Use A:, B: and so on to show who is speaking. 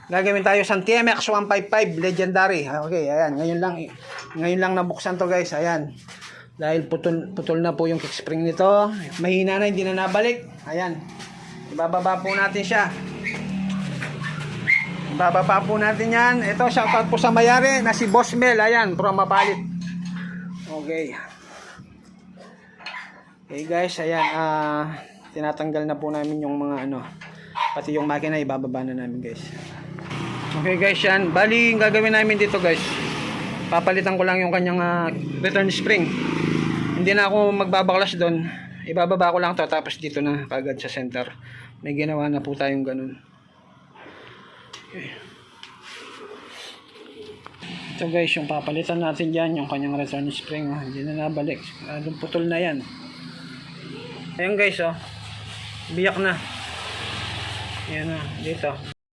A: Gagawin tayo sa TMX 155 Legendary. Okay, ayan. Ngayon lang nabuksan to, guys. Ayan. Dahil putol na po yung kickspring nito. Mahina na, hindi na nabalik. Ayan. Ibababa po natin siya. Ibababa po natin yan. Ito, shoutout po sa mayari na si Boss Mel. Ayan, from Mapalit. Okay. Okay, guys. Ayan. Tinatanggal na po namin yung mga pati yung makina ibababa na namin, guys. Okay, guys, yan. Bali, gagawin namin dito, guys. Papalitan ko lang yung kanyang return spring. Hindi na ako magbabaklas doon. Ibababa ko lang to, tapos dito na kagad sa center. May ginawa na po tayong ganun. Okay. Ito, guys, yung papalitan natin dyan, yung kanyang return spring. Hindi na nabalik. Doon putol na yan. Ayan, guys, biyak na. Ayan na, dito.